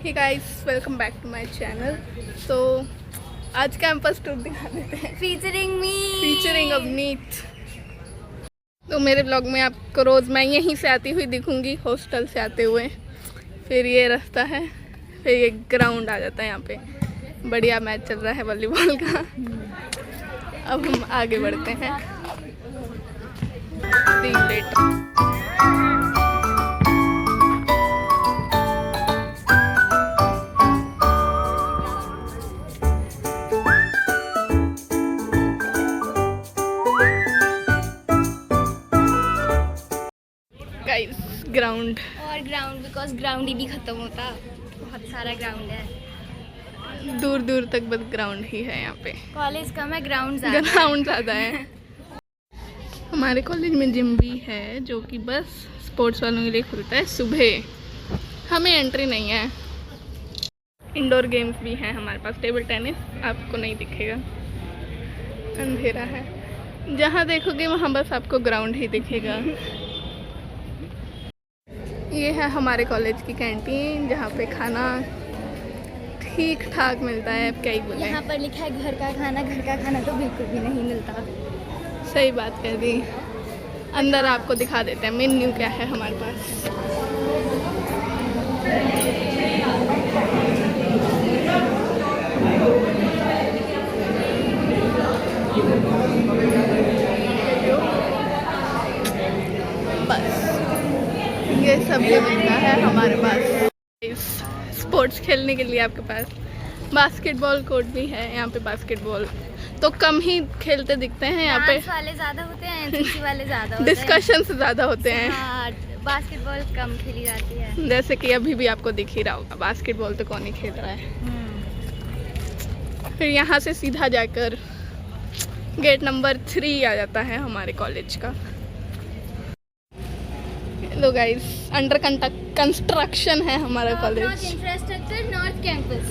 Hey guys, welcome back to my channel. तो आज campus tour दिखा देते हैं फीचरिंग अवनीत। तो मेरे ब्लॉग में आपको रोज़ मैं यहीं से आती हुई दिखूंगी, हॉस्टल से आते हुए। फिर ये रास्ता है, फिर ये ग्राउंड आ जाता है। यहाँ पे बढ़िया मैच चल रहा है वॉलीबॉल का। अब हम आगे बढ़ते हैं। ग्राउंड बिकॉज ग्राउंड ही नहीं खत्म होता, बहुत सारा ग्राउंड है, दूर दूर तक बस ग्राउंड ही है। यहाँ पे कॉलेज कम है, ग्राउंड ज़्यादा है। हमारे कॉलेज में जिम भी है, जो कि बस स्पोर्ट्स वालों के लिए खुलता है सुबह। हमें एंट्री नहीं है। इंडोर गेम्स भी हैं हमारे पास। टेबल टेनिस आपको नहीं दिखेगा, अंधेरा है। जहाँ देखोगे वहाँ बस आपको ग्राउंड ही दिखेगा। ये है हमारे कॉलेज की कैंटीन, जहाँ पे खाना ठीक ठाक मिलता है। अब क्या ही बोले, यहाँ पर लिखा है घर का खाना तो बिल्कुल भी नहीं मिलता। सही बात कह दी। अंदर आपको दिखा देते हैं मेन्यू क्या है हमारे पास। बस ये सब भी मिलता है हमारे पास। स्पोर्ट्स खेलने के लिए आपके पास बास्केटबॉल कोर्ट भी है। यहाँ पे बास्केटबॉल तो कम ही खेलते दिखते हैं। यहाँ पे वाले ज़्यादा होते हैं, एनसीसी वाले ज़्यादा होते हैं, डिस्कशन ज़्यादा होते हैं। हाँ, बास्केटबॉल कम खेली जाती है। जैसे कि अभी भी आपको दिख ही रहा होगा, बास्केटबॉल तो कौन ही खेल रहा है। फिर यहाँ से सीधा जाकर गेट नंबर 3 आ जाता है हमारे कॉलेज का। हेलो गाइस, अंडर कंस्ट्रक्शन है हमारा college. Infrastructure, north campus,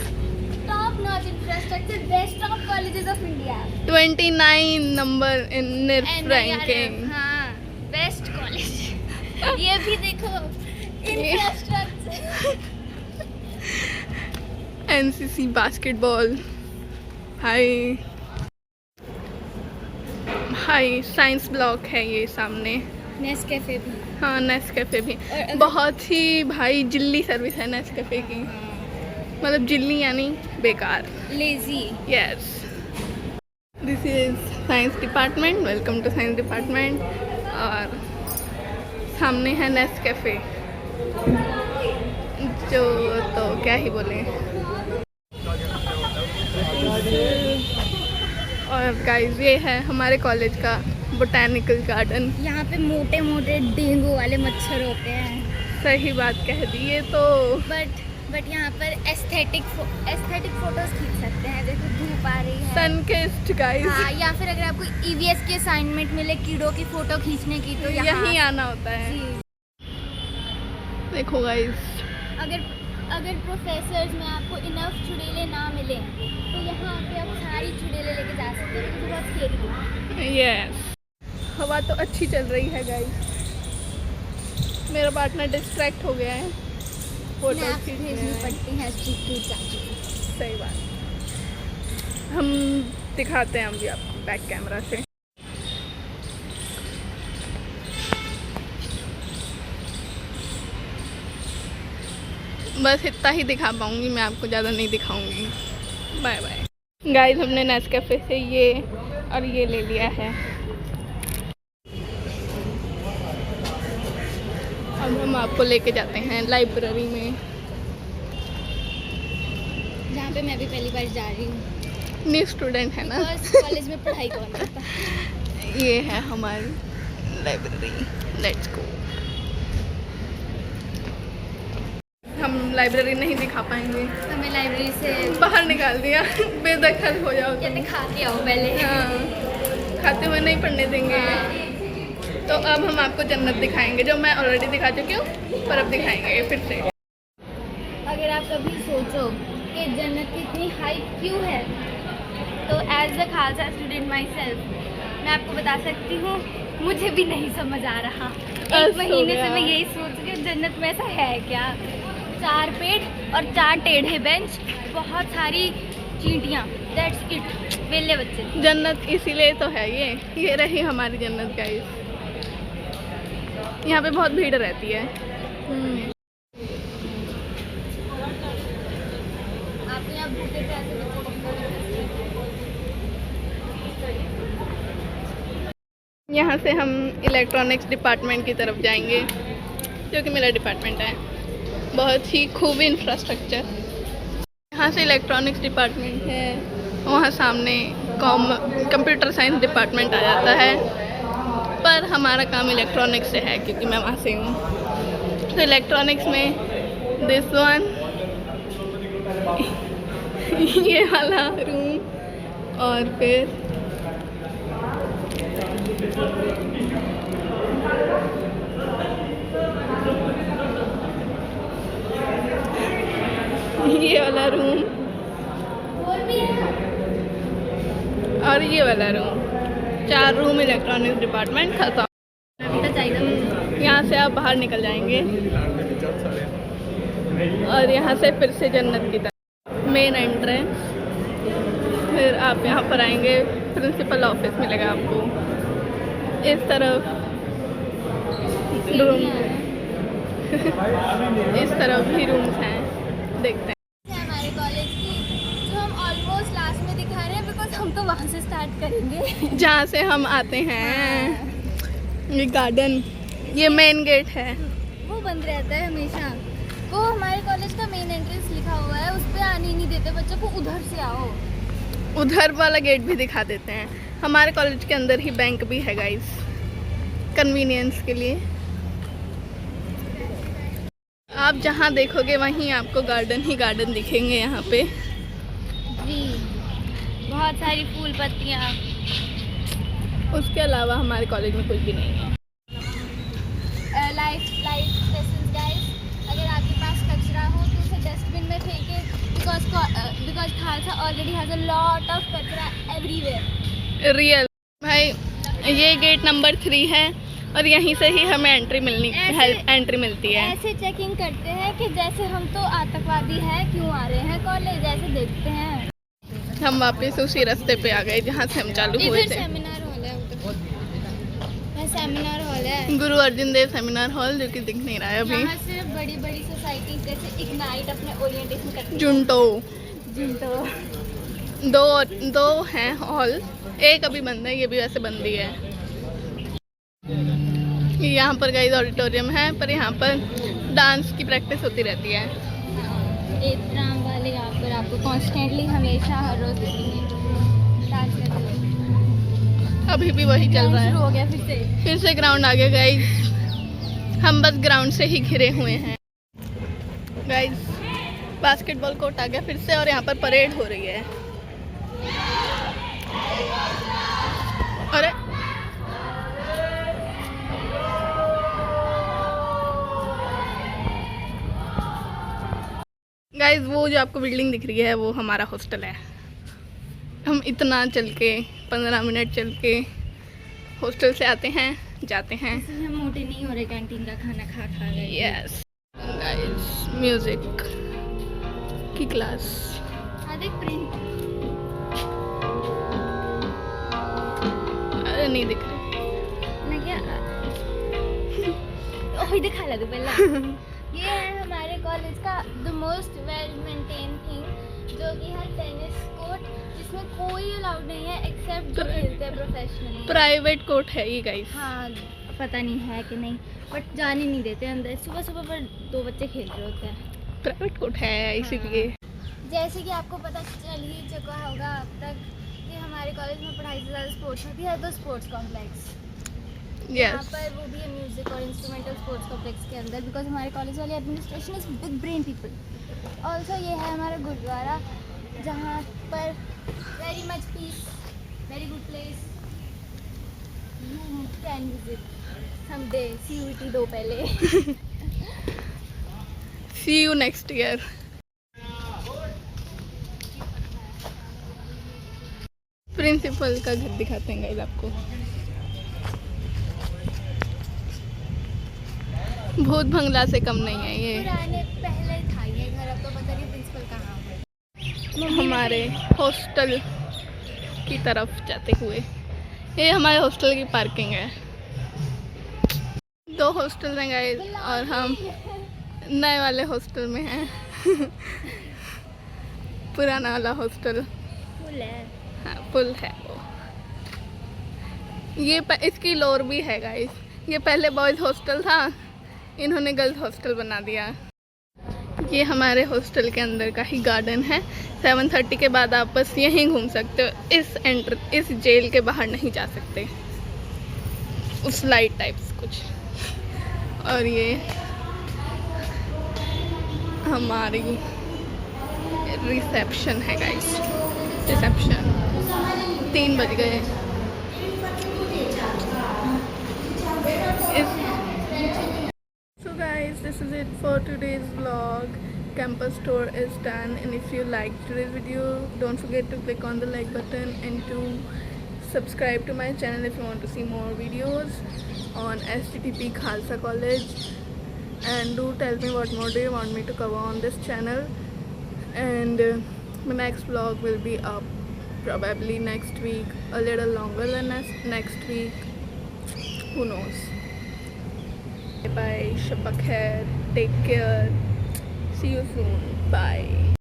top notch infrastructure, best of colleges of India, 29 number in ranking. हाँ, बेस्ट कॉलेज। ये भी देखो, infrastructure. NCC, basketball, high science block है ये सामने। नेस्कैफे भी, हाँ नेस्कैफे भी। बहुत ही भाई जिल्ली सर्विस है नेस्कैफे की। मतलब जिल्ली यानी बेकार, lazy. Yes, this is science department. Welcome to science department. और सामने है नेस्कैफे, जो तो क्या ही बोले। और गाइस ये है हमारे कॉलेज का बोटैनिकल गार्डन। यहाँ पे मोटे मोटे डेंगू वाले मच्छर होते हैं। सही बात कह दी ये तो। बट यहाँ पर एस्थेटिक फोटोज खींच सकते हैं, जैसे धूप आ रही है, सनकिस्ड गाइस। हाँ, या फिर अगर आपको ईवीएस की असाइनमेंट मिले कीड़ों की फोटो खींचने की, तो यहीं आना होता है। देखो गाइस, अगर प्रोफेसर्स में आपको इनफ चुड़ैले ना मिले तो यहाँ पे आप सारी चुड़ैले लेके जा सकते हो, क्योंकि बहुत स्केरी है। यस, हवा तो अच्छी चल रही है गाइस। मेरा पार्टनर डिस्ट्रैक्ट हो गया है, फोटो भेजनी पड़ती है सही बात। हम दिखाते हैं अभी आपको बैक कैमरा से। बस इतना ही दिखा पाऊंगी मैं आपको, ज़्यादा नहीं दिखाऊंगी। Bye bye guys. हमने नेस्कैफे से ये और ये ले लिया है। अब हम आपको लेके जाते हैं लाइब्रेरी में, जहाँ पे मैं भी पहली बार जा रही हूँ। न्यू स्टूडेंट है ना, कॉलेज में पढ़ाई कौन करता। ये है हमारी लाइब्रेरी, लेट्स गो। हम लाइब्रेरी नहीं दिखा पाएंगे, हमें लाइब्रेरी से बाहर निकाल दिया। बेदखल हो जाओ। कहते खा के आओ पहले। हाँ, खाते हुए नहीं पढ़ने देंगे। तो अब हम आपको जन्नत दिखाएंगे, जो मैं ऑलरेडी दिखा चुकी हूँ, पर अब दिखाएंगे फिर से। अगर आप कभी सोचो कि जन्नत की इतनी हाइप क्यों है, तो as a Khalsa student myself मैं आपको बता सकती हूँ, मुझे भी नहीं समझ आ रहा। एक महीने से मैं यही सोच रही हूँ जन्नत में ऐसा है क्या। 4 पेड़ और 4 टेढ़े बेंच, बहुत सारी चींटियाँ। दैट्स इट, वेले बच्चे। जन्नत इसीलिए तो है ये रही हमारी जन्नत गाइस। यहाँ पे बहुत भीड़ रहती है। आप यहाँ भूखे प्यासे बच्चे को यहाँ से हम इलेक्ट्रॉनिक्स डिपार्टमेंट की तरफ जाएंगे, जो कि मेरा डिपार्टमेंट है। बहुत ही खूब इंफ्रास्ट्रक्चर। यहाँ से इलेक्ट्रॉनिक्स डिपार्टमेंट है, वहाँ सामने कंप्यूटर साइंस डिपार्टमेंट आ जाता है, पर हमारा काम इलेक्ट्रॉनिक्स से है क्योंकि मैं वहाँ से हूँ। तो इलेक्ट्रॉनिक्स में दिस वन ये वाला रूम, और फिर ये वाला रूम और ये वाला रूम। 4 रूम इलेक्ट्रॉनिक्स डिपार्टमेंट खत्म। यहाँ से आप बाहर निकल जाएंगे और यहाँ से फिर से जन्नत की तरफ मेन एंट्रेंस। फिर आप यहाँ पर आएंगे, प्रिंसिपल ऑफिस मिलेगा आपको। इस तरफ रूम इस तरफ भी रूम्स हैं, देखते हैं। हमारे कॉलेज की जो हम ऑलमोस्ट लास्ट में दिखा रहे हैं, बिकॉज हम तो वहाँ से स्टार्ट करेंगे जहाँ से हम आते हैं। ये गार्डन, ये मेन गेट है, वो बंद रहता है हमेशा। वो हमारे कॉलेज का मेन एंट्रेंस लिखा हुआ है, उस पर आने नहीं देते बच्चों को, उधर से आओ। उधर वाला गेट भी दिखा देते हैं। हमारे कॉलेज के अंदर ही बैंक भी है गाइस, कन्वीनियंस के लिए। आप जहाँ देखोगे वहीं आपको गार्डन ही गार्डन दिखेंगे यहाँ पे। जी, बहुत सारी फूल पत्तियाँ। उसके अलावा हमारे कॉलेज में कुछ भी नहीं है। लाइफ लेसन्स गाइस, अगर आपके पास कचरा हो तो उसे डस्टबिन में फेंके, because Khalsa already has a lot of कचरा एवरीवेयर। रियल भाई, ये गेट नंबर 3 है और यहीं से ही हमें एंट्री मिलती है। ऐसे चेकिंग करते हैं कि जैसे हम तो आतंकवादी हैं, क्यों आ रहे हैं कॉलेज, ऐसे देखते हैं। हम वापस उसी रास्ते पे आ गए जहाँ से हम चालू हुए थे। सेमिनार हॉल है, सेमिनार हॉल है, गुरु अर्जुन देव सेमिनार हॉल, जो कि दिख नहीं रहा है अभी। यहाँ से बड़ी बड़ी सोसाइटीज जैसे इग्नाइट अपने ओरिएंटेशन करते हैं। जुंटो जिंटो दो हैं हॉल, एक अभी बंद है, ये भी वैसे बंद ही है। यहाँ पर गाइस ऑडिटोरियम है, पर यहाँ पर डांस की प्रैक्टिस होती रहती है। एतराम वाले यहाँ पर आपको कॉन्स्टेंटली हमेशा हर रोज दिखेंगे डांस करते हुए। अभी भी वही चल रहा है। शुरू हो गया फिर से ग्राउंड आ गया गाइस। हम बस ग्राउंड से ही घिरे हुए हैं गाइस। बास्केटबॉल कोर्ट आ गया फिर से, और यहाँ पर परेड हो रही है। अरे गाइस, वो जो आपको बिल्डिंग दिख रही है वो हमारा हॉस्टल है। हम इतना चल के 15 मिनट चल के हॉस्टल से आते हैं, जाते हैं। इसलिए हम मोटे नहीं हो रहे कैंटीन का खाना खा गए। यस गाइस, म्यूजिक की क्लास। देख प्रिंट, अरे नहीं दिख रही ना क्या ओह दिखा ला दो पहला। ये है हमारे कॉलेज का the most well maintain thing, जो कि है टेनिस कोर्ट, जिसमें कोई अलाउड नहीं है एक्सेप्ट जो खेलते हैं प्रोफेशनली। प्राइवेट कोर्ट है ये गाइस। हाँ, पता नहीं है कि नहीं, बट जाने नहीं देते अंदर। सुबह सुबह पर 2 बच्चे खेल रहे होते हैं। प्राइवेट कोर्ट है इसीलिए। जैसे कि आपको पता चल ही चुका होगा अब तक कि हमारे कॉलेज में पढ़ाई से ज़्यादा स्पोर्ट्स होती है, तो स्पोर्ट्स कॉम्प्लेक्स यहाँ पर, वो भी है म्यूजिक और इंस्ट्रूमेंटल स्पोर्ट्स कॉम्प्लेक्स के अंदर, बिकॉज हमारे कॉलेज वाली administration is big brain people. Also ये है हमारा गुरुद्वारा, जहाँ पर very much peace, very good place, you can visit someday. CUET दो पहले। See you next year. Principal का घर दिखाते हैं गाइस आपको। भूत बंगला से कम नहीं है ये। पुराने पहले था हमारे हॉस्टल की तरफ जाते हुए। ये हमारे हॉस्टल की पार्किंग है। 2 हॉस्टल हैं गाइस और हम नए वाले हॉस्टल में हैं। पुराना वाला हॉस्टल फुल है। हाँ फुल है वो। ये इसकी लोर भी है गाइस। ये पहले बॉयज़ हॉस्टल था, इन्होंने गर्ल्स हॉस्टल बना दिया। ये हमारे हॉस्टल के अंदर का ही गार्डन है। 7:30 के बाद आप बस यहीं घूम सकते हो। इस जेल के बाहर नहीं जा सकते। उस लाइट टाइप्स कुछ। और ये हमारी रिसेप्शन है गाइस। रिसेप्शन 3 बज गए। So guys, this is it for today's vlog. Campus tour is done, and if you liked today's video, don't forget to click on the like button and to subscribe to my channel if you want to see more videos on STTP Khalsa College. And do tell me what more do you want me to cover on this channel. And my next vlog will be up probably next week, a little longer than next week, who knows. Bye, Shabba khair, take care, see you soon, bye.